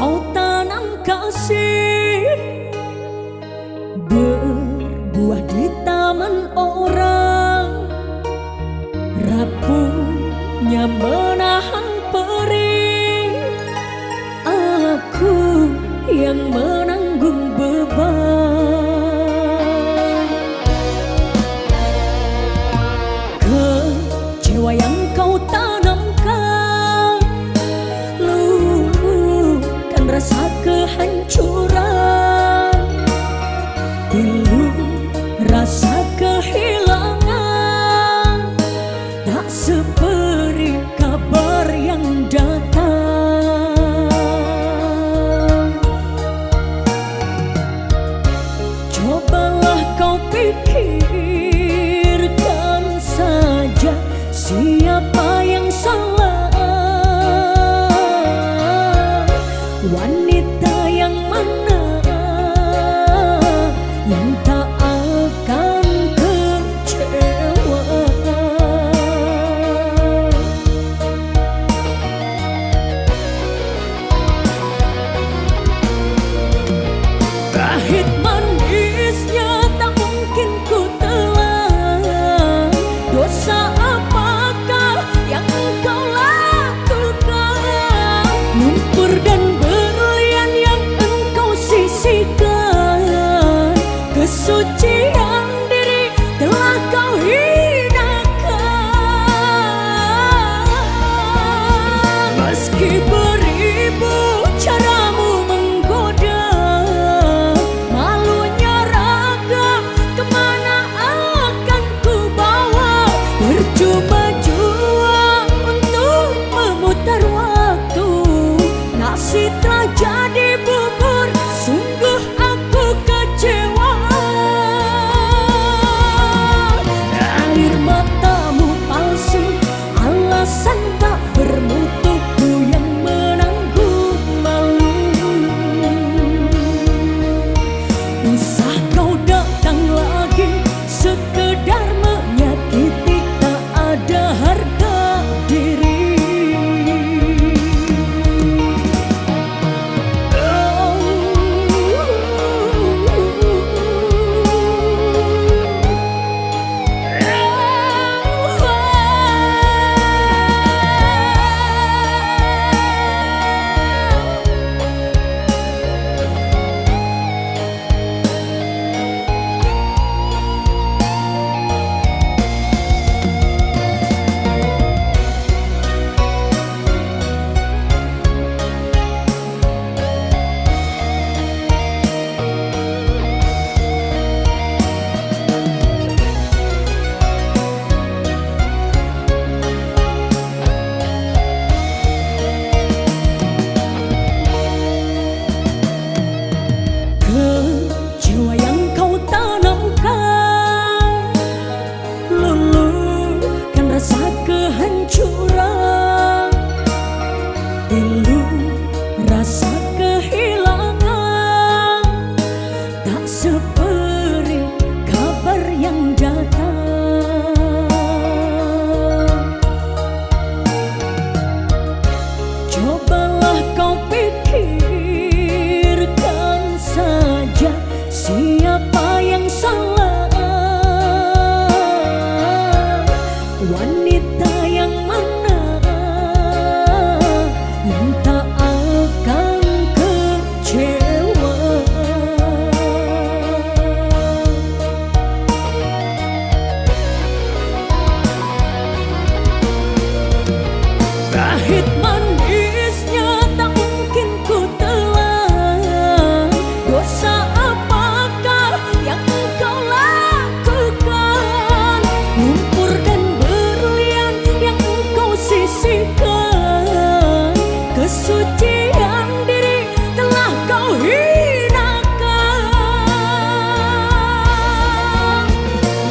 kau tanam kasih berbuah di taman orang, rapuhnya menahan perih, aku yang menanggung beban. Kecewa yang kau tanamkan luluhkan rasa kehancuran, pilu rasa kehilangan, tak seperti kabar yang datang. Cobalah kau pikirkan saja siapa yang salah, wanita yang mana yang tak akan kecewa. Pahit manisnya tak mungkin ku telan, dosa apakah yang engkau lakukan? Lumpur dan berlian yang engkau sisihkan, kesucian diri telah kau hinakan. Meski beribu caramu menggoda, malunya ragam kemana akan ku bawa? Percuma jua untuk memutar waktu, nasi telah jadi bubur, sungguh aku kecewa. Air matamu palsu, alasan tak bermutuku yang menanggung malu. Usah kau datang lagi sekedar menyakiti, tak ada harga diri. Kecewa yang kau tanamkan luluhkan rasa kehancuran, pilu rasa kehilangan, tak seperti kabar yang datang. Cobalah kau pikirkan saja siapa yang salah, wanita yang mana yang tak akan kecewa. Pahit manisnya tak mungkin ku telan, dosa apakah yang engkau lakukan? Lumpur dan berlian yang engkau sisihkan, kesucian diri telah kau hinakan.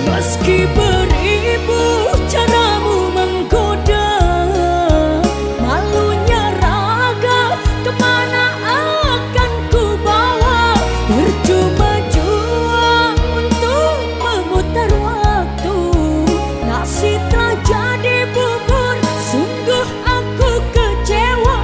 Meski beribu caramu menggoda, malunya raga kemana akan ku bawa? Percuma jua untuk memutar waktu, nasi telah jadi bubur, sungguh aku kecewa.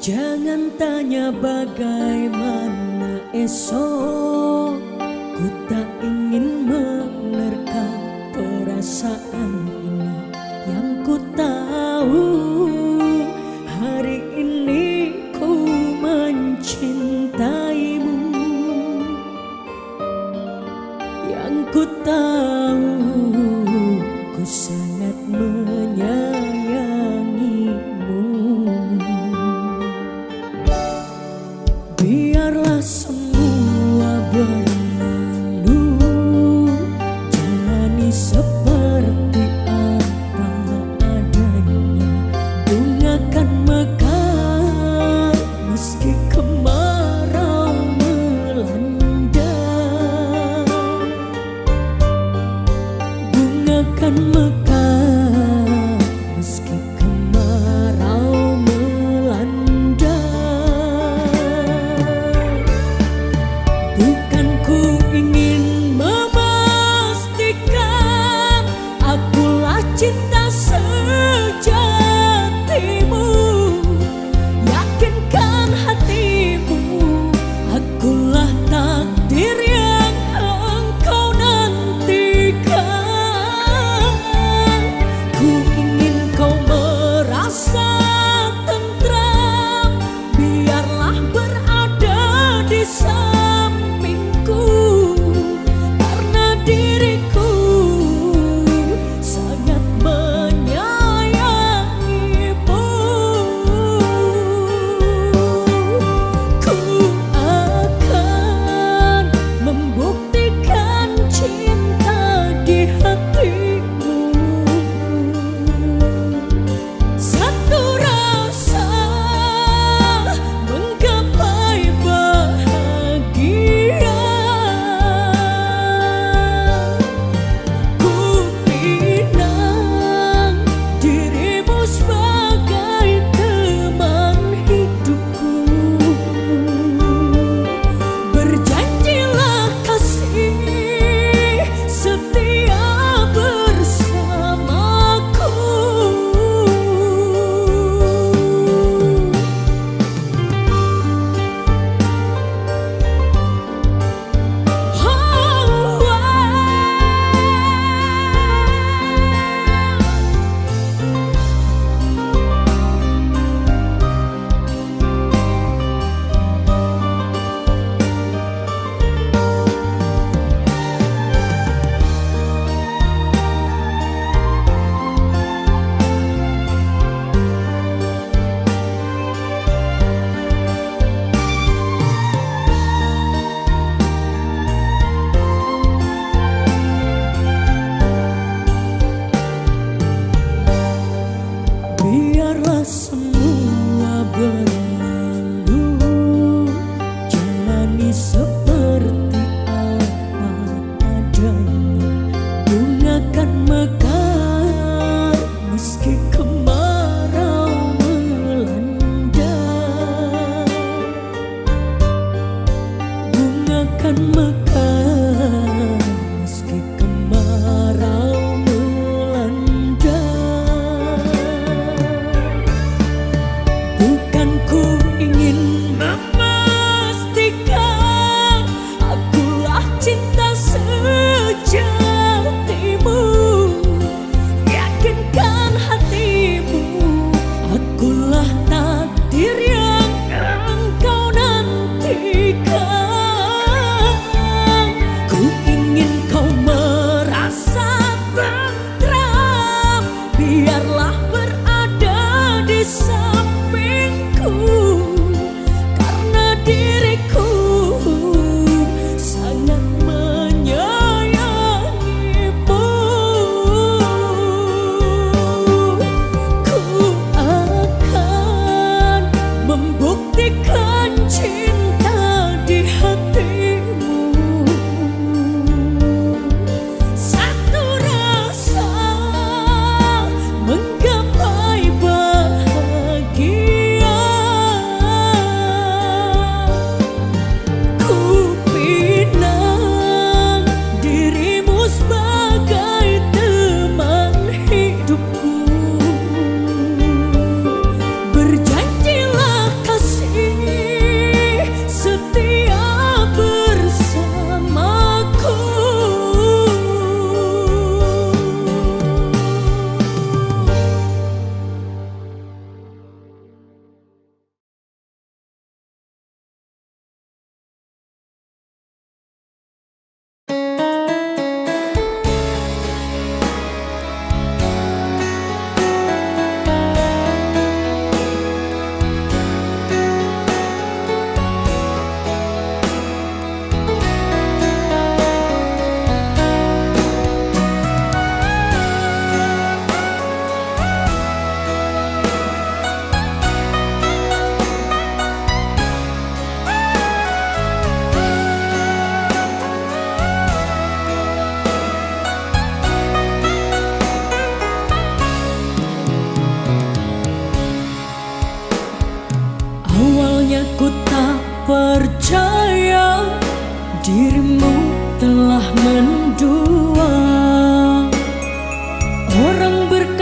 Jangan tanya bagaimana esok, ku tak ingin menerka perasaan ini. Yang ku tahu hari ini ku mencintaimu. Yang ku tahu ku sangat menyayangimu. Biarlah semua berlalu, jalani seperti apa adanya. Bunga kan mekar meski kemarau melanda. Bunga kan mekar meski kemarau melanda. Bukan ku ingin memastikan akulah cinta sejatimu. Yakinkan hatimu, akulah takdir yang engkau nantikan. Ku ingin kau merasa tentram, biarlah berada di sampingku, karena diriku sangat menyayangimu.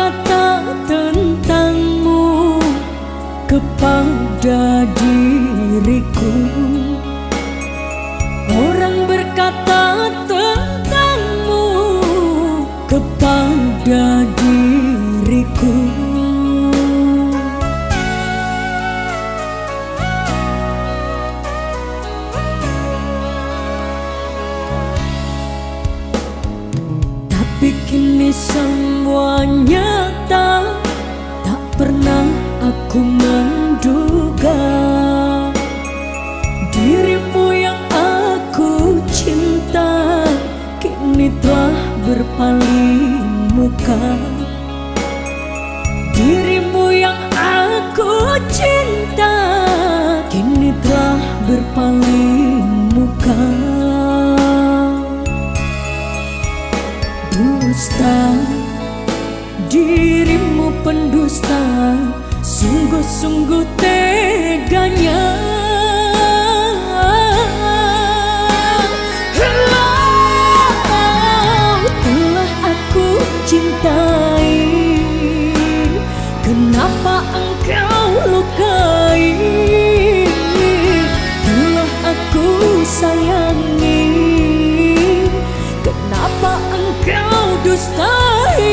berkata tentangmu kepada diriku. Orang berkata tentangmu kepada diriku. Tapi kini semua nyata, tak pernah aku menduga dirimu yang aku cinta kini telah berpaling muka. Dirimu yang aku cinta kini telah berpaling muka. Dusta, dirimu pendusta, sungguh-sungguh teganya. Telah aku cintai, kenapa engkau lukai? Telah aku sayangi, kenapa engkau dustai?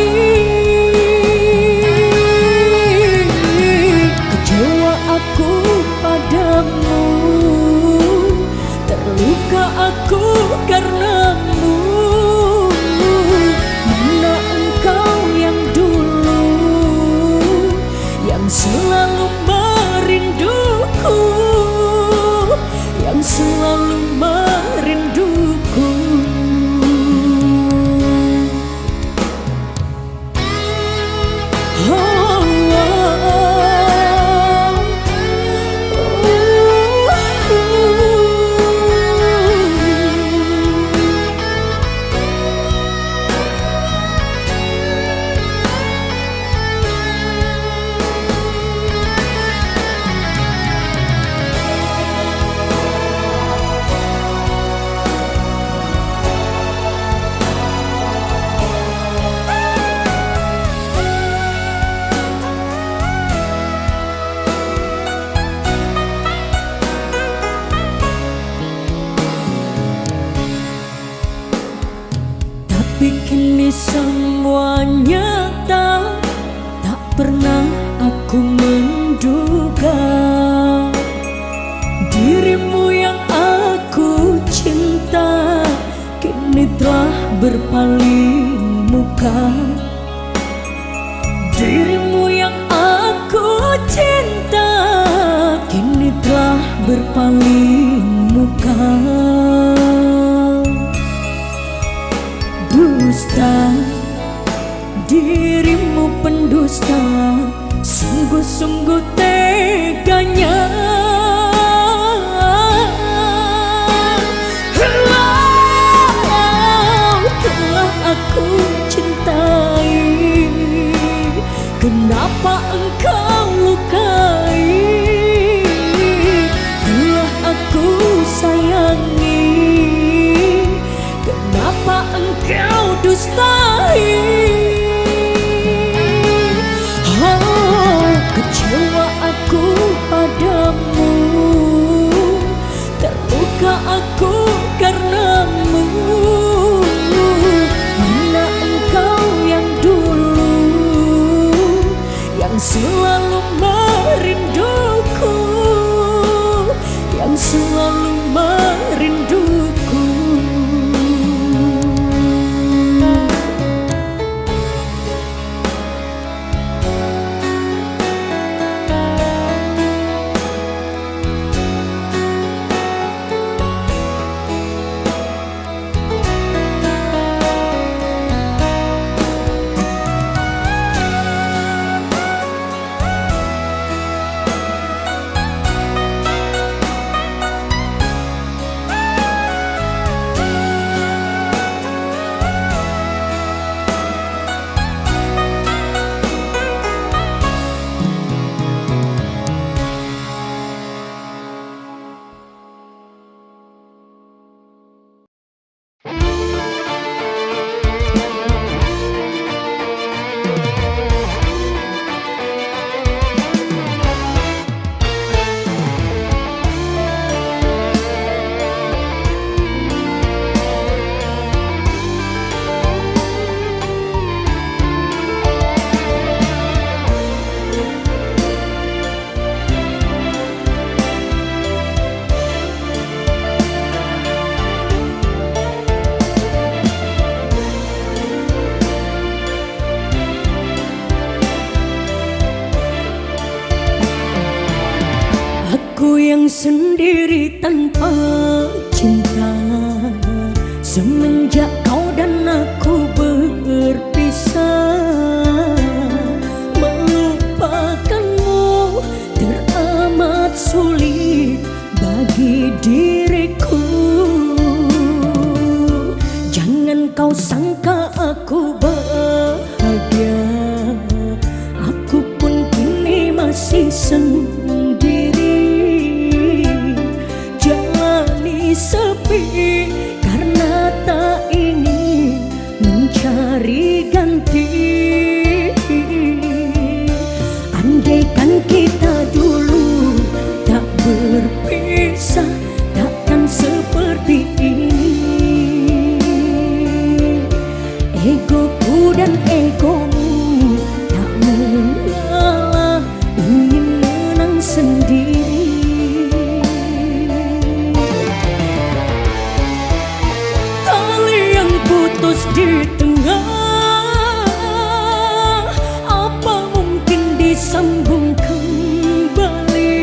Kecewa aku padamu, terluka aku karenamu. Mana engkau yang dulu, yang selalu merinduku, yang selalu merinduku. Tapi kini semua nyata, tak pernah aku menduga dirimu yang aku cinta kini telah berpaling muka. Dirimu yang aku cinta kini telah berpaling muka. Dusta, dirimu pendusta, sungguh-sungguh teganya. Telah aku cintai, kenapa engkau lukai? Telah aku sayangi, kenapa engkau dustai? Oh, kecewa aku padamu, terluka aku karenamu. Mana engkau yang dulu, yang selalu merinduku, yang selalu merinduku. yang sendiri tanpa cinta. Semenjak kau dan aku berpisah, melupakanmu teramat sulit bagi diriku. Jangan kau sangka aku bahagia, aku pun kini masih sendiri. Jalani sepi karena tak ingin mencari ganti. Andaikan kita dulu tak berpisah, takkan seperti ini. Egoku dan egomu tak mengalah, ingin menang sendiri. Tali yang putus di tengah, apa mungkin disambung kembali?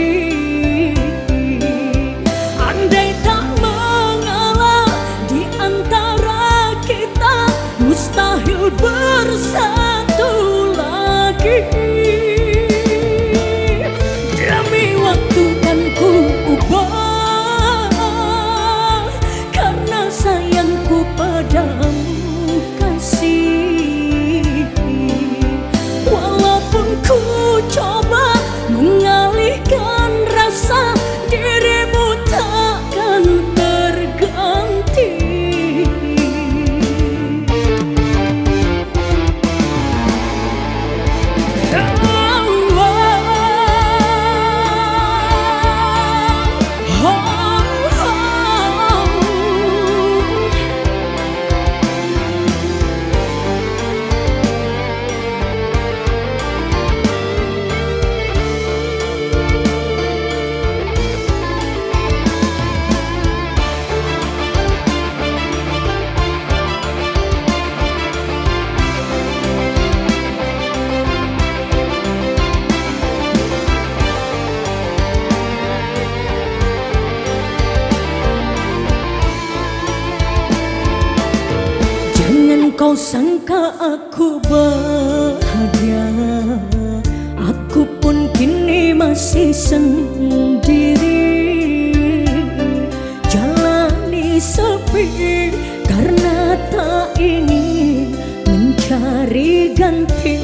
Andai tak mengalah di antara kita, mustahil bersatu lagi. Demi waktu kan ku ubah, karena sayangku padamu kasih. Walaupun ku coba mengalihkan rasa, dirimu takkan terganti. Kau sangka aku bahagia, aku pun kini masih sendiri. Jalani sepi karena tak ingin mencari ganti.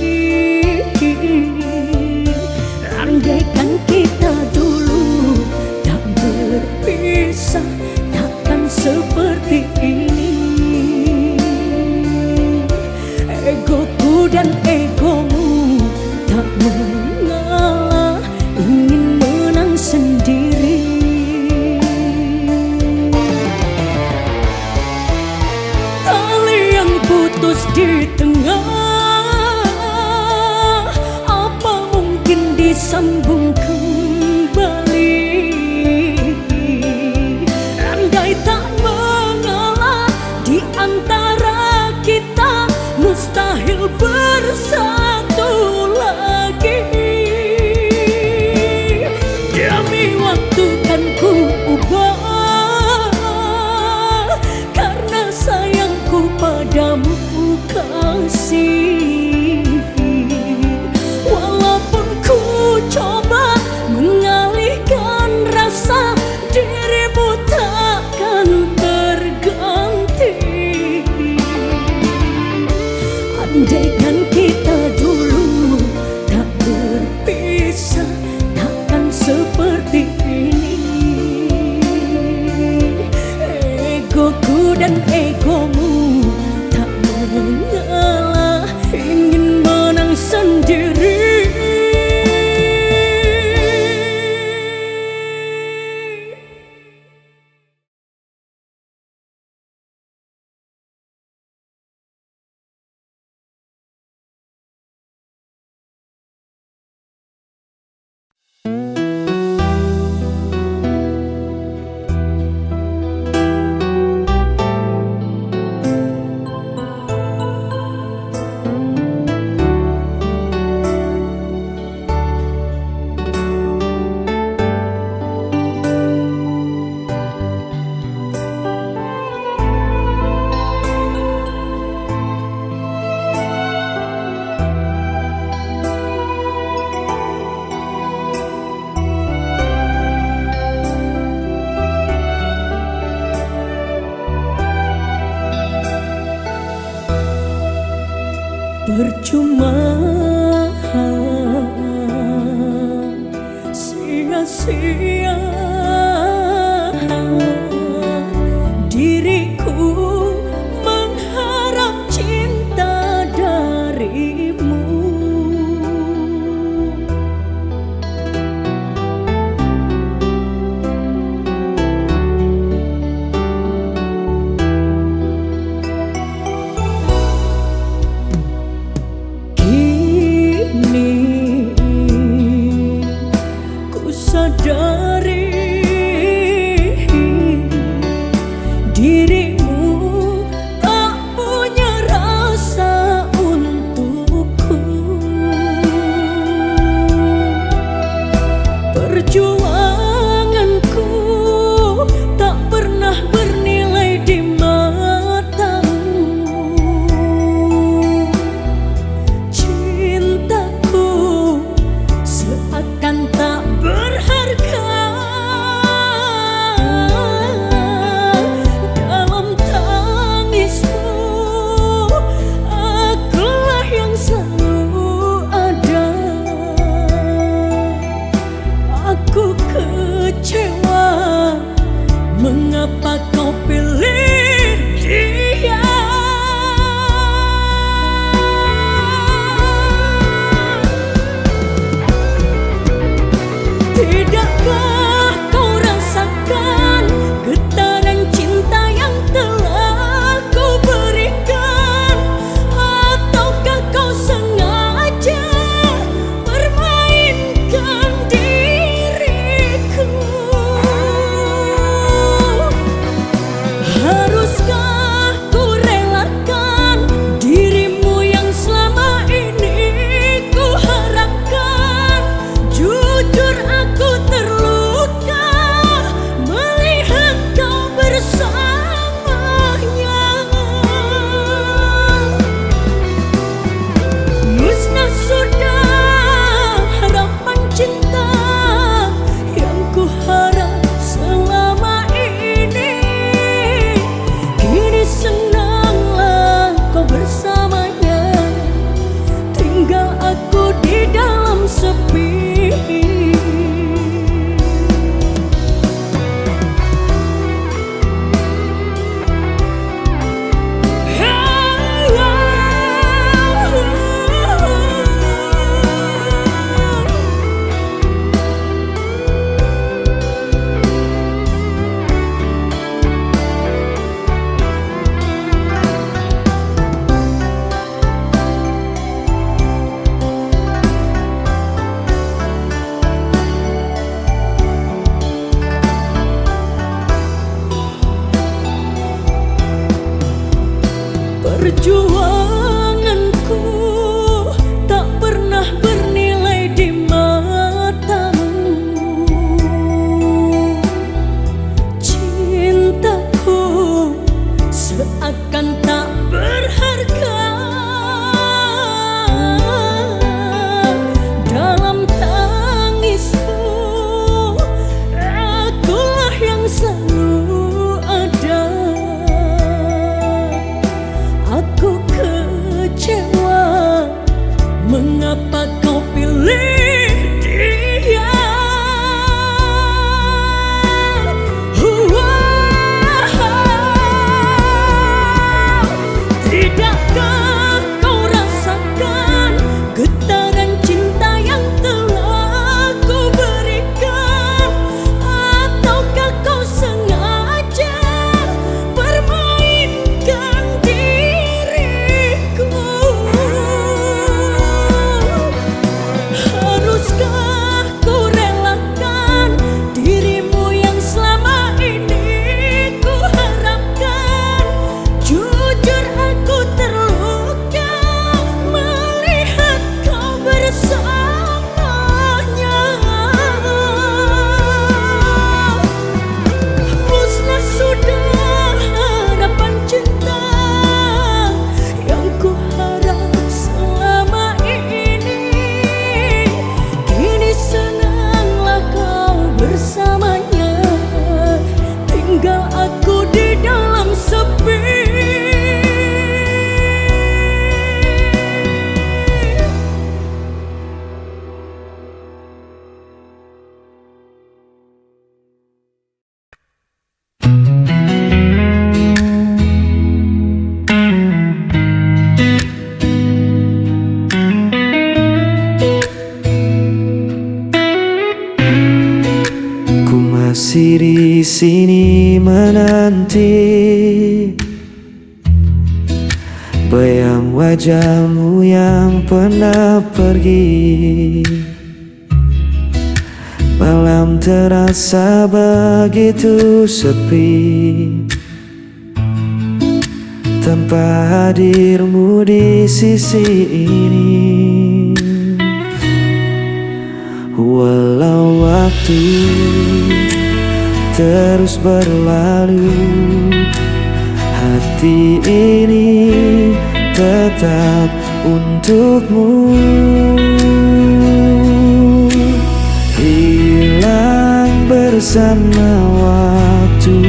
Andaikan kita dulu tak berpisah, takkan seperti ini. Egoku dan egomu tak mengalah, ingin menang sendiri. Tali yang putus di tengah, apa mungkin disambung kembali? Andai tak mengalah di antara kita, mustahil bersatu lagi. Demi waktu kan ku ubah, karena sayangku padamu kasih. Walaupun ku coba sia-sia diriku mengharap cinta darimu. Sadari dirimu tak punya rasa untukku. Perjuanganku tak pernah bernilai di matamu. Cintaku seakan tak berharga dalam tangismu. Akulah yang selalu ada. Aku kecewa, mengapa kau pilih dia? Tidakkah kau rasakan getaran cinta yang telah ku berikan? Ataukah kau sengaja permainkan diriku? Haruskah ku relakan dirimu yang selama ini ku harapkan? Jujur aku terluka melihat kau bersamanya. Musnah sudah harapan cinta yang ku harap selama ini. Kini senanglah kau bersamanya, tinggal aku di dalam sepi. Perjuanganku tak pernah bernilai di matamu. Cintaku seakan tak berharga dalam tangismu. Akulah yang selalu ada. Aku kecewa, mengapa kau pilih dia? Tidakkah kau rasakan getaran cinta yang telah ku berikan? Ataukah kau sengaja permainkan diriku? sini menanti bayang wajahmu yang pernah pergi. Malam terasa begitu sepi tanpa hadirmu di sisi ini. Walau waktu terus berlalu, hati ini tetap untukmu. Hilang bersama waktu,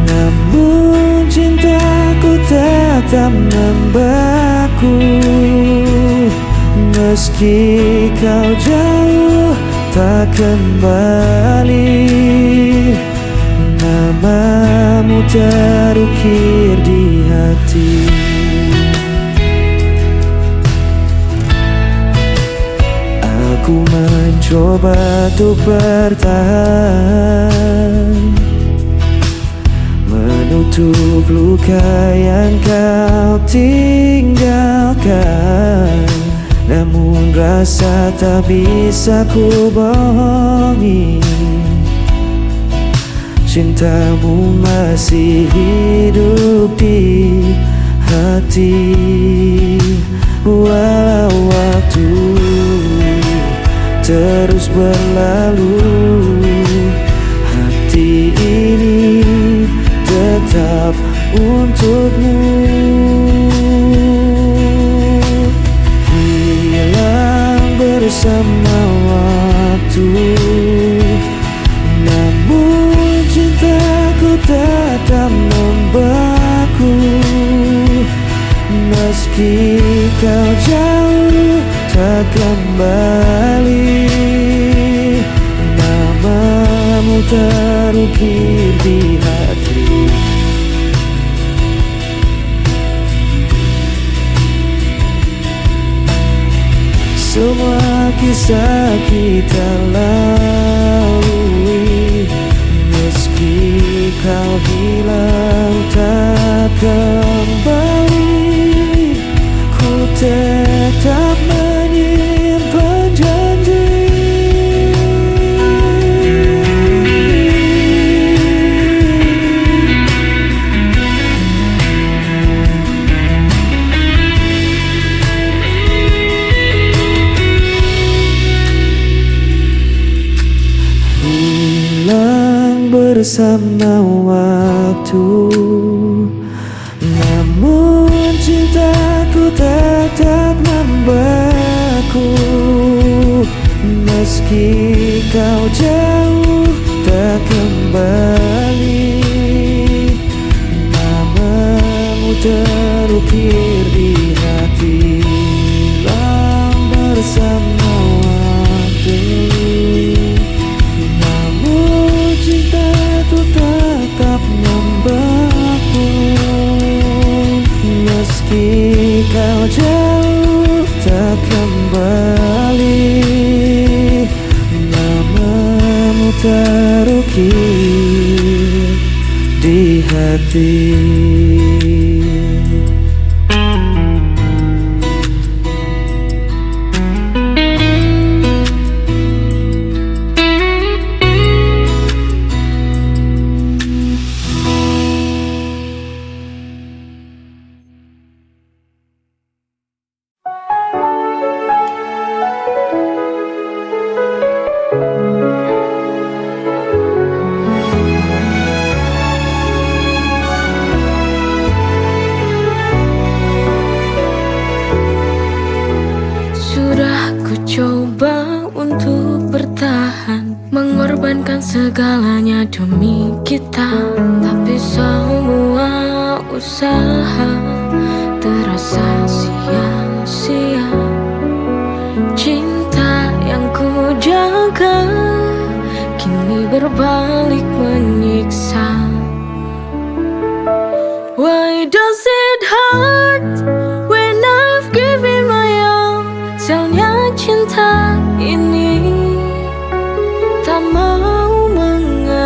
namun cintaku tetap membeku. Meski kau jauh tak kembali, namamu terukir di hati. Aku mencoba untuk bertahan, menutup luka yang kau tinggalkan. Namun rasa tak bisa ku bohongi, cintamu masih hidup di hati. Walau waktu terus berlalu, hati ini tetap untukmu. Bersama waktu, namun cintaku tetap membeku. Meski kau jauh tak kembali, namamu terukir di hati. Semua kisah kita lalui, meski kau hilang tak kembali, ku tetap menyimpan janji. Bersama waktu, namun cintaku tetap membeku. Meski kau jauh tak kembali, namamu terukir di hati. Hilang bersama waktu, cintaku tetap membeku. Meski kau jauh tak kembali, namamu terukir di hati. Mengorbankan segalanya demi kita, tapi semua usaha terasa sia-sia. Cinta yang ku jaga kini berbalik menyiksa. Why does it hurt when I've given my all? Sialnya cinta ini tak mau mengalah.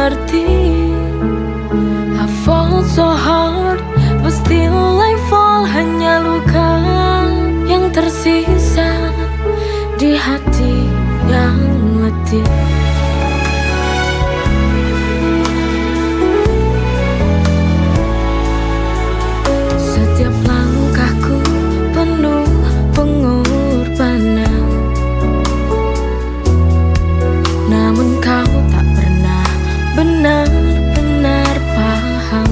tersisa di hati yang letih. Setiap langkahku penuh pengorbanan, namun kau tak pernah benar-benar paham.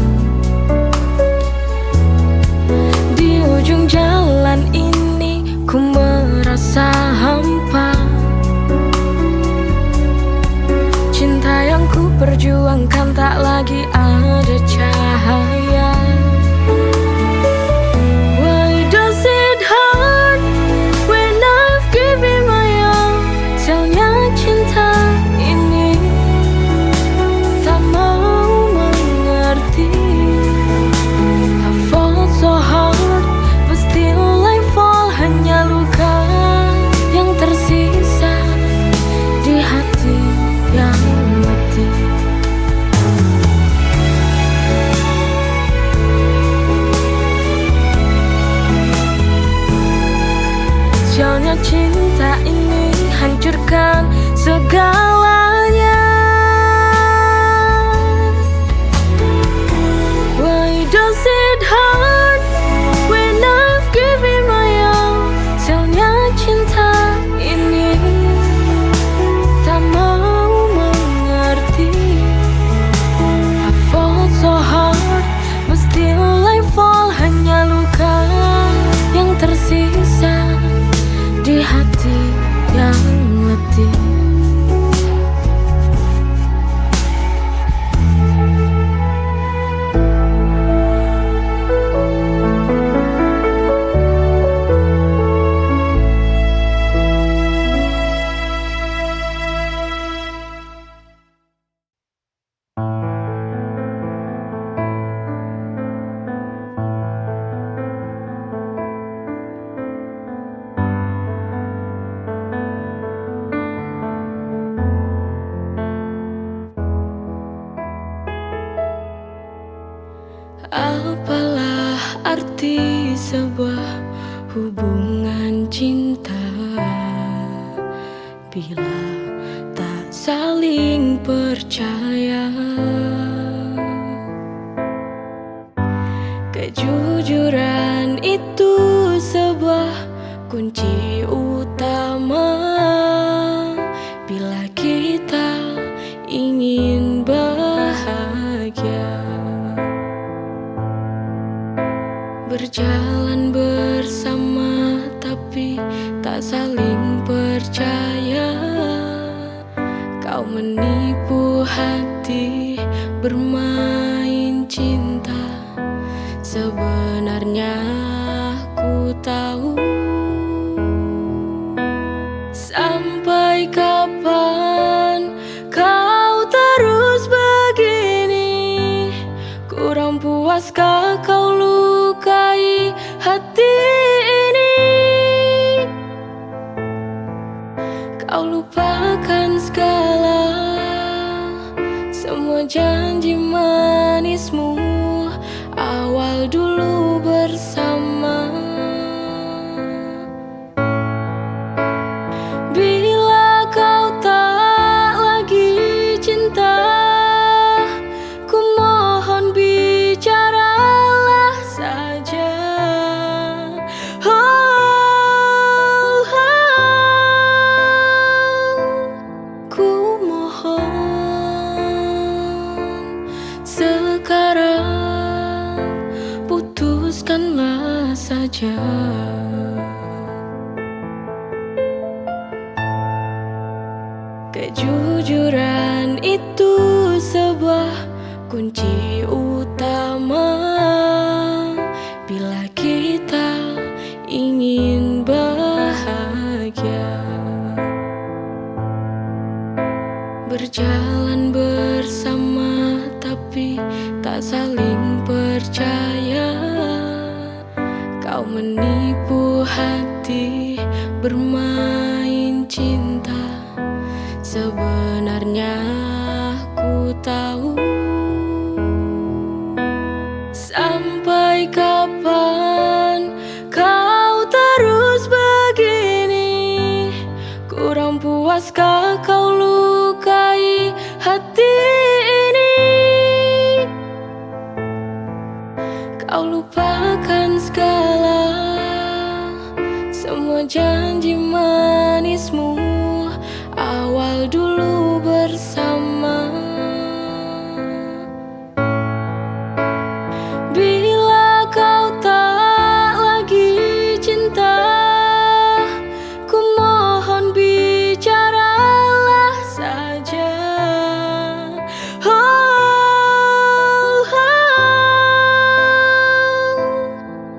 Di ujung jalan ini ku merasa hampa. Cinta yang ku perjuangkan tak lagi ada cahaya. Why does it hurt when I've given my all? Sialnya cinta ini tak mau mengerti. I fall so hard, but still I fall. Hanya luka yang tersisa di hati yang letih. Sialnya cinta ini hancurkan segalanya. Why does it hurt when I've given my all? Sialnya cinta ini tak mau mengerti. I fall so hard, but still I fall. Hanya luka yang tersisa di hati yang letih. Apalah arti sebuah hubungan cinta bila tak saling percaya? Kejujuran itu sebuah kunci utama bila kita ingin bahagia. Berjalan bersama tapi tak saling percaya. Kau menipu hati bermain cinta. Sebenarnya ku tahu. Sampai kapan kau terus begini? Kurang puaskah kau lukai hati ini? Kau lupakan segala, semua janji manismu awal dulu bersama. Bila kau tak lagi cinta, ku mohon bicaralah saja. Ku mohon sekarang putuskanlah saja. Kejujuran itu sebuah kunci utama bila kita ingin bahagia. Berjalan bersama tapi tak saling percaya. Kau menipu hati bermain cinta. Sebenarnya ku tahu. Sampai kapan kau terus Puaskah kau lukai hati ini? Kau lupakan segala, semua janji manismu awal dulu bersama. Bila kau tak lagi cinta, ku mohon bicaralah saja.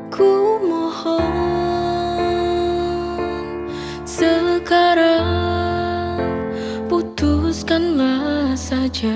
Ku mohon sekarang putuskanlah saja.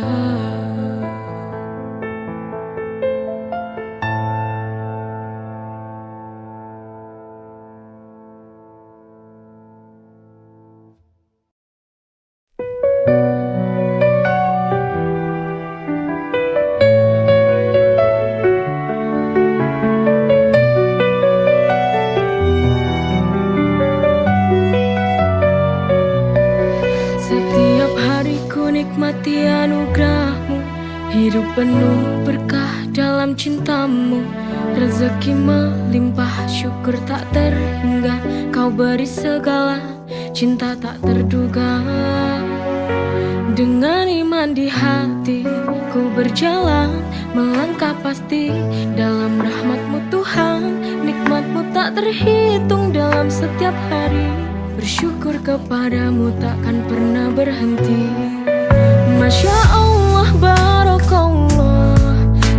Setiap hari ku nikmati anugerahmu, hidup penuh berkah dalam cintamu. Rezeki melimpah, syukur tak terhingga, kau beri segala, cinta tak terduga. Dengan iman di hati, ku berjalan, melangkah pasti dalam rahmat-Mu Tuhan. Nikmat-Mu tak terhitung dalam setiap hari, bersyukur kepadamu takkan pernah berhenti. Masya Allah, Barakallah,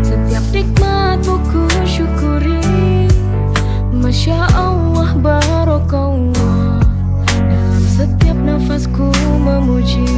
setiap nikmat-Mu ku syukuri. Masya Allah, Barakallah, dalam setiap nafasku memuji.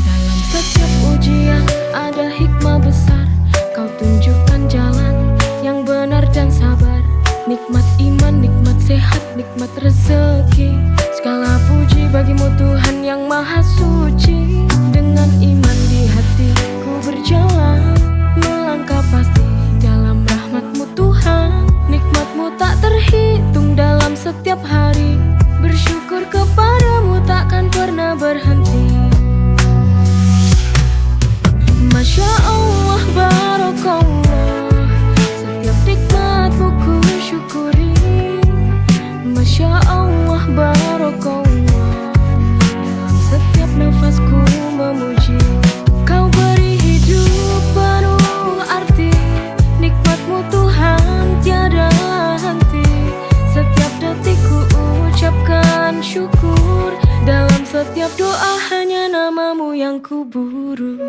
Dalam setiap ujian ada hikmah besar, kau tunjukkan jalan yang benar dan sabar. Nikmat iman, nikmat sehat, nikmat rezeki, segala puji bagimu Tuhan yang maha suci. Dengan iman di hati ku berjalan, melangkah pasti dalam rahmat-Mu Tuhan. Nikmat-Mu tak terhitung dalam setiap hari, bersyukur kepadamu takkan pernah berhenti. Masya Allah, Barakallah, setiap nikmat-Mu ku syukuri. Masya Allah, Barakallah, dalam setiap nafasku memuji. Kau beri hidup penuh arti, nikmat-Mu Tuhan tiada henti. Setiap detik ku ucapkan syukur, dalam setiap doa hanya nama-Mu yang ku buru.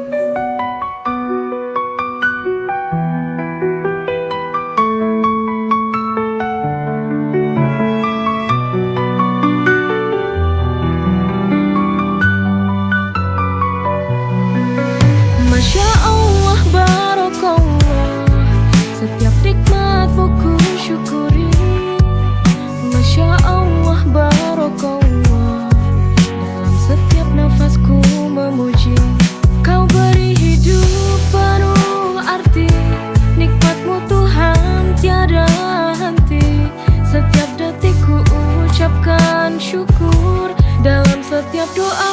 Masya Allah, Barakallah, setiap nikmat-Mu ku syukuri. Masya Allah, Barakallah, dalam setiap nafasku memuji. Kau beri hidup penuh arti, nikmat-Mu Tuhan tiada henti. Setiap detik ku ucapkan syukur, dalam setiap doa